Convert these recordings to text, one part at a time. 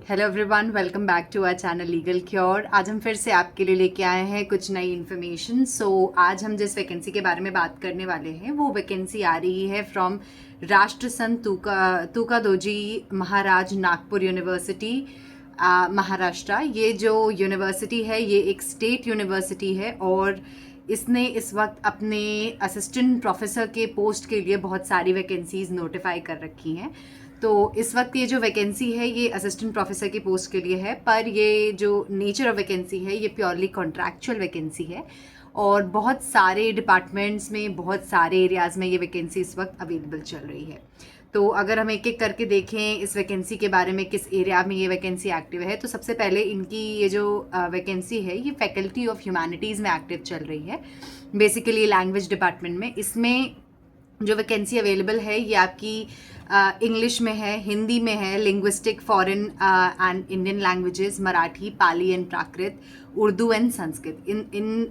Hello everyone, welcome back to our channel Legal Cure. आज हम फिर से आपके लिए लेके आए हैं कुछ नई इन्फॉर्मेशन। आज हम जिस वैकेंसी के बारे में बात करने वाले हैं वो वैकेंसी आ रही है फ्रॉम राष्ट्रसंत तुकादोजी महाराज नागपुर यूनिवर्सिटी, महाराष्ट्र। ये जो यूनिवर्सिटी है ये एक स्टेट यूनिवर्सिटी है और इसने इस वक्त अपने असिस्टेंट प्रोफेसर के पोस्ट के लिए बहुत सारी वैकेंसीज नोटिफाई कर रखी हैं। तो इस वक्त ये जो वैकेंसी है ये असिस्टेंट प्रोफेसर की पोस्ट के लिए है, पर ये जो नेचर ऑफ वैकेंसी है ये प्योरली कॉन्ट्रैक्चुअल वैकेंसी है और बहुत सारे डिपार्टमेंट्स में, बहुत सारे एरियाज़ में ये वैकेंसी इस वक्त अवेलेबल चल रही है। तो अगर हम एक एक करके देखें इस वैकेंसी के बारे में, किस एरिया में ये वैकेंसी एक्टिव है, तो सबसे पहले इनकी ये जो वैकेंसी है ये फैकल्टी ऑफ ह्यूमैनिटीज़ में एक्टिव चल रही है, बेसिकली लैंग्वेज डिपार्टमेंट में। इसमें जो वैकेंसी अवेलेबल है ये आपकी इंग्लिश में है, हिंदी में है, linguistic, foreign and Indian languages, Marathi, Pali and Prakrit, Urdu and Sanskrit, in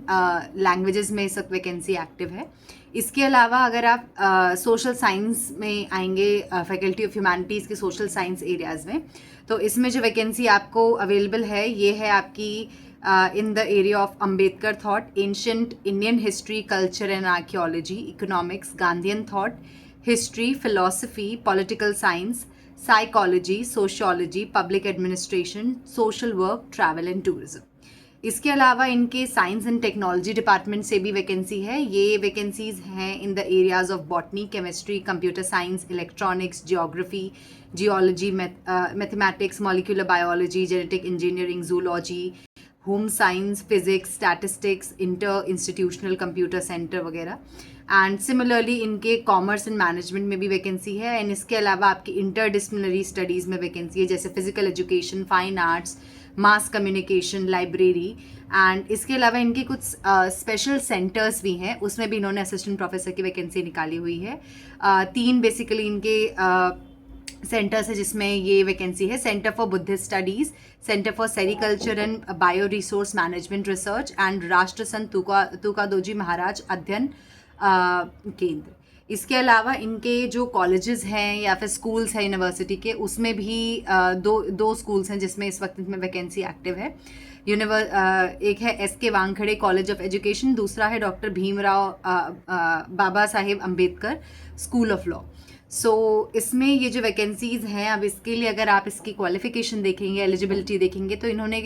languages में इस वक्त वैकेंसी एक्टिव है। इसके अलावा अगर आप सोशल साइंस में आएंगे, फैकल्टी ऑफ ह्यूमैनिटीज़ के सोशल साइंस एरियाज़ में, तो इसमें जो वैकेंसी आपको अवेलेबल है ये है आपकी in the area of Ambedkar thought, ancient Indian history, culture and archaeology, economics, Gandhian thought, history, philosophy, political science, psychology, sociology, public administration, social work, travel and tourism. इसके अलावा इनके साइंस एंड टेक्नोलॉजी डिपार्टमेंट से भी vacancy है। ये vacancies हैं in the areas of botany, chemistry, computer science, electronics, geography, geology, mathematics, molecular biology, genetic engineering, zoology, home science, physics, statistics, inter institutional computer centre वगैरह। And similarly इनके commerce and management में भी vacancy है। And इसके अलावा आपकी interdisciplinary studies में vacancy है, जैसे physical education, fine arts, mass communication, library. And इसके अलावा इनके कुछ स्पेशल सेंटर्स भी हैं, उसमें भी इन्होंने असिस्टेंट प्रोफेसर की वैकेंसी निकाली हुई है। 3 बेसिकली इनके सेंटर्स है जिसमें ये वैकेंसी है: centre for Buddhist studies, centre for sericulture and bio resource management research and राष्ट्रसंत तुकादोजी महाराज अध्ययन केंद्र। इसके अलावा इनके जो कॉलेजेस हैं या फिर स्कूल्स हैं यूनिवर्सिटी के, उसमें भी दो स्कूल्स हैं जिसमें इस वक्त में वैकेंसी एक्टिव है। एक है SK Wankhede college of education, दूसरा है doctor Bhimrao Baba Saheb Ambedkar school of law. इसमें ये जो वैकेंसीज़ हैं, अब इसके लिए अगर आप इसकी क्वालिफिकेशन देखेंगे, एलिजिबिलिटी देखेंगे, तो इन्होंने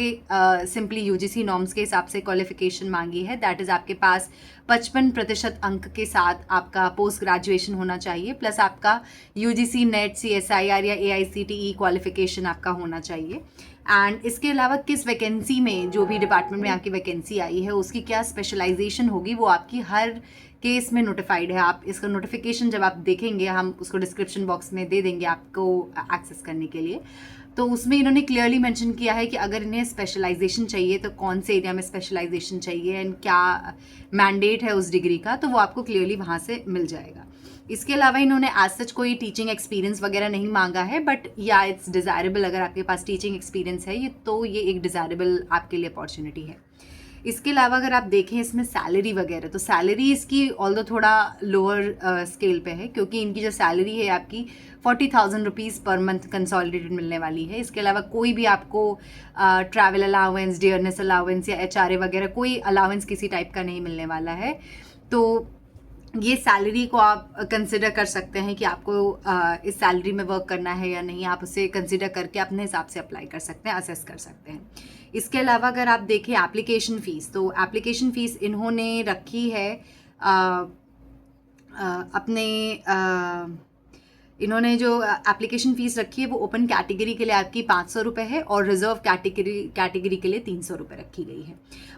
सिंपली UGC नॉर्म्स के हिसाब से क्वालिफिकेशन मांगी है। दैट इज़ आपके पास 55% अंक के साथ आपका पोस्ट ग्रेजुएशन होना चाहिए, प्लस आपका UGC नेट, CSIR या AICTE क्वालिफिकेशन आपका होना चाहिए। एंड इसके अलावा किस वैकेंसी में, जो भी डिपार्टमेंट में आपकी वैकेंसी आई है, उसकी क्या स्पेशलाइजेशन होगी वो आपकी हर केस में नोटिफाइड है। आप इसका नोटिफिकेशन जब आप देखेंगे, हम उसको डिस्क्रिप्शन बॉक्स में दे देंगे आपको एक्सेस करने के लिए। तो उसमें इन्होंने क्लियरली मेंशन किया है कि अगर इन्हें स्पेशलाइजेशन चाहिए तो कौन से एरिया में स्पेशलाइजेशन चाहिए एंड क्या मैंडेट है उस डिग्री का, तो वो आपको क्लियरली वहाँ से मिल जाएगा। इसके अलावा इन्होंने एज सच कोई टीचिंग एक्सपीरियंस वगैरह नहीं मांगा है, बट या इट्स डिज़ायरेबल, अगर आपके पास टीचिंग एक्सपीरियंस है ये, तो ये एक डिज़ायरेबल आपके लिए अपॉर्चुनिटी है। इसके अलावा अगर आप देखें इसमें सैलरी वगैरह, तो सैलरी इसकी ऑल्दो थोड़ा लोअर स्केल पे है, क्योंकि इनकी जो सैलरी है आपकी 40,000 रुपीज़ पर मंथ कंसोलिडेटेड मिलने वाली है। इसके अलावा कोई भी आपको ट्रैवल अलाउंस, डियरनेस अलाउंस या HRA वगैरह कोई अलाउंस किसी टाइप का नहीं मिलने वाला है। तो ये सैलरी को आप कंसिडर कर सकते हैं कि आपको इस सैलरी में वर्क करना है या नहीं, आप उसे कंसिडर करके अपने हिसाब से अप्लाई कर सकते हैं, असेस कर सकते हैं। इसके अलावा अगर आप देखें एप्लीकेशन फ़ीस, तो एप्लीकेशन फ़ीस इन्होंने रखी है अपने इन्होंने जो एप्लीकेशन फ़ीस रखी है वो ओपन कैटेगरी के लिए आपकी 500 रुपये है और रिजर्व कैटेगरी के लिए 300 रुपये रखी गई है।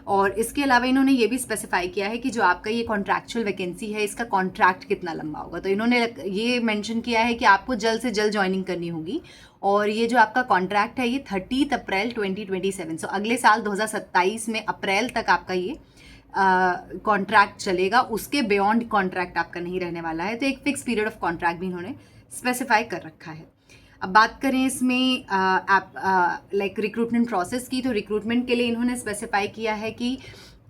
और इसके अलावा इन्होंने ये भी स्पेसिफाई किया है कि जो आपका ये कॉन्ट्रैक्चुअल वैकेंसी है इसका कॉन्ट्रैक्ट कितना लंबा होगा। तो इन्होंने ये मेंशन किया है कि आपको जल्द से जल्द ज्वाइनिंग करनी होगी और ये जो आपका कॉन्ट्रैक्ट है ये 30 अप्रैल 2027, सो अगले साल 2027 में अप्रैल तक आपका ये कॉन्ट्रैक्ट चलेगा। उसके बियॉन्ड कॉन्ट्रैक्ट आपका नहीं रहने वाला है। तो एक फिक्स पीरियड ऑफ कॉन्ट्रैक्ट भी इन्होंने स्पेसिफाई कर रखा है। अब बात करें इसमें लाइक रिक्रूटमेंट प्रोसेस की, तो रिक्रूटमेंट के लिए इन्होंने स्पेसिफाई किया है कि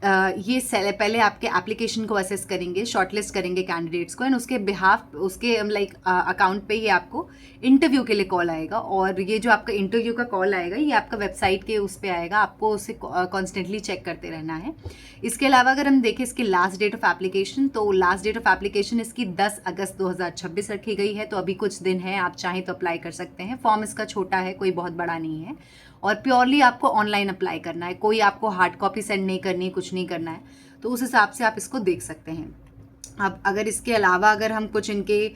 ये पहले आपके एप्लीकेशन को असेस करेंगे, शॉर्टलिस्ट करेंगे कैंडिडेट्स को, एंड उसके बिहाफ उसके लाइक अकाउंट पे ही आपको इंटरव्यू के लिए कॉल आएगा। और ये जो आपका इंटरव्यू का कॉल आएगा ये आपका वेबसाइट के उस पे आएगा, आपको उसे कॉन्स्टेंटली चेक करते रहना है। इसके अलावा अगर हम देखें इसकी लास्ट डेट ऑफ एप्लीकेशन, तो लास्ट डेट ऑफ एप्लीकेशन इसकी 10 अगस्त 2026 रखी गई है। तो अभी कुछ दिन है, आप चाहें तो अप्लाई कर सकते हैं। फॉर्म इसका छोटा है, कोई बहुत बड़ा नहीं है, और प्योरली आपको ऑनलाइन अप्लाई करना है, कोई आपको हार्ड कॉपी सेंड नहीं करनी, कुछ नहीं करना है। तो उस हिसाब से आप इसको देख सकते हैं। अब अगर इसके अलावा अगर हम कुछ इनके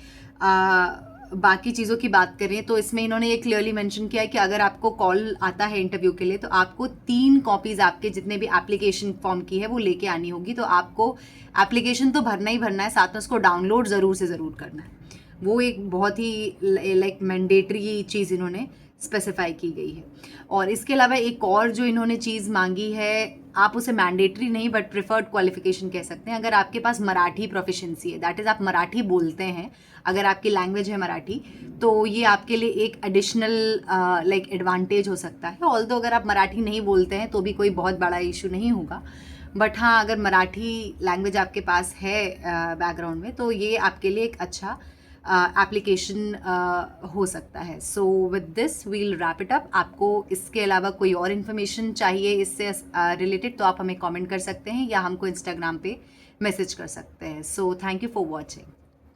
बाकी चीज़ों की बात करें, तो इसमें इन्होंने ये क्लियरली मेंशन किया है कि अगर आपको कॉल आता है इंटरव्यू के लिए तो आपको 3 कॉपीज़ आपके जितने भी एप्लीकेशन फॉर्म की है वो लेके आनी होगी। तो आपको एप्लीकेशन तो भरना ही भरना है, साथ में उसको डाउनलोड ज़रूर से ज़रूर करना है। वो एक बहुत ही लाइक मैंडेटरी चीज़ इन्होंने स्पेसिफाई की गई है। और इसके अलावा एक और जो इन्होंने चीज़ मांगी है, आप उसे मैंडेटरी नहीं बट प्रिफर्ड क्वालिफिकेशन कह सकते हैं, अगर आपके पास मराठी प्रोफिशिएंसी है, दैट इज़ आप मराठी बोलते हैं, अगर आपकी लैंग्वेज है मराठी, तो ये आपके लिए एक एडिशनल लाइक एडवांटेज हो सकता है। ऑल्दो अगर आप मराठी नहीं बोलते हैं तो भी कोई बहुत बड़ा इशू नहीं होगा, बट हाँ अगर मराठी लैंग्वेज आपके पास है बैकग्राउंड में, तो ये आपके लिए एक अच्छा एप्लीकेशन हो सकता है। So with this we'll wrap it up. आपको इसके अलावा कोई और इन्फॉर्मेशन चाहिए इससे रिलेटेड तो आप हमें कमेंट कर सकते हैं या हमको इंस्टाग्राम पे मैसेज कर सकते हैं। So thank you for watching.